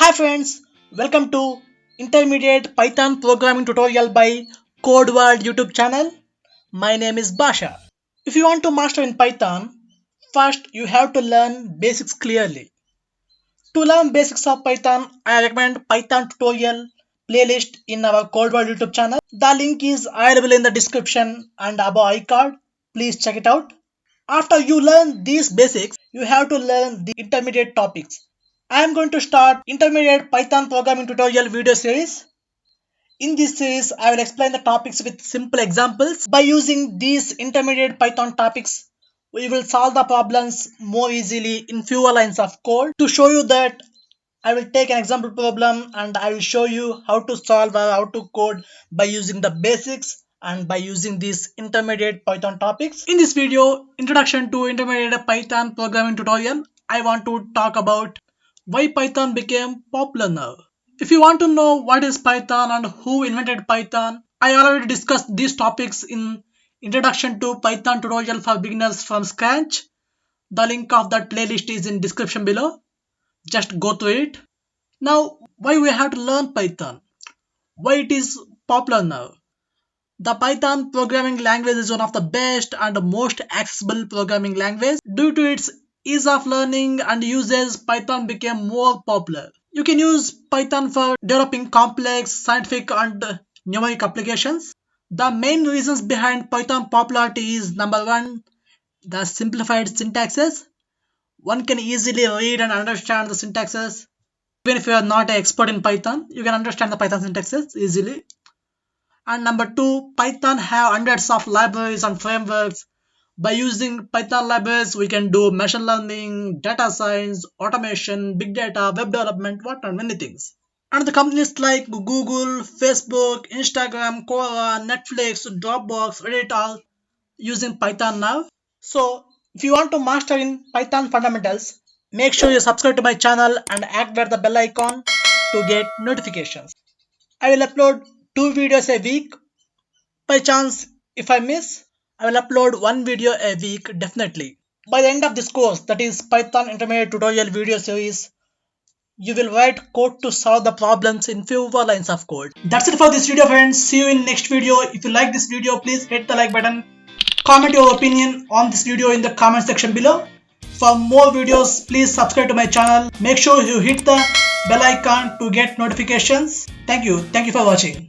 Hi friends, welcome to Intermediate Python Programming Tutorial by Code World YouTube channel. My name is Basha. If you want to master in Python, first you have to learn basics clearly. To learn basics of Python, I recommend Python tutorial playlist in our Code World YouTube channel. The link is available in the description and above iCard. Please check it out. After you learn these basics, you have to learn the intermediate topics. I am going to start intermediate Python programming tutorial video series. In this series, I will explain the topics with simple examples. By using these intermediate Python topics, we will solve the problems more easily in fewer lines of code. To show you that, I will take an example problem and I will show you how to solve or how to code by using the basics and by using these intermediate Python topics. In this video, Introduction to Intermediate Python Programming Tutorial, I want to talk about why Python became popular now. If you want to know what is Python and who invented Python, I already discussed these topics in Introduction to Python Tutorial for Beginners from Scratch. The link of that playlist is in description below. Just go through it. Now, why we have to learn Python? Why it is popular now? The Python programming language is one of the best and most accessible programming language. Due to its ease of learning and usage, Python became more popular. You can use Python for developing complex, scientific and numeric applications. The main reasons behind Python popularity is number one, the simplified syntaxes. One can easily read and understand the syntaxes. Even if you are not an expert in Python, you can understand the Python syntaxes easily. And number two, Python have hundreds of libraries and frameworks. By using Python libraries, we can do machine learning, data science, automation, big data, web development, whatnot, many things. And the companies like Google, Facebook, Instagram, Quora, Netflix, Dropbox, Reddit are using Python now. So, if you want to master in Python fundamentals, make sure you subscribe to my channel and activate the bell icon to get notifications. I will upload 2 videos a week. By chance, if I miss, I will upload 1 video a week definitely. By the end of this course, that is Python Intermediate Tutorial video series, you will write code to solve the problems in fewer lines of code. That's it for this video friends. See you in next video. If you like this video, please hit the like button. Comment your opinion on this video in the comment section below. For more videos, please subscribe to my channel. Make sure you hit the bell icon to get notifications. Thank you. Thank you for watching.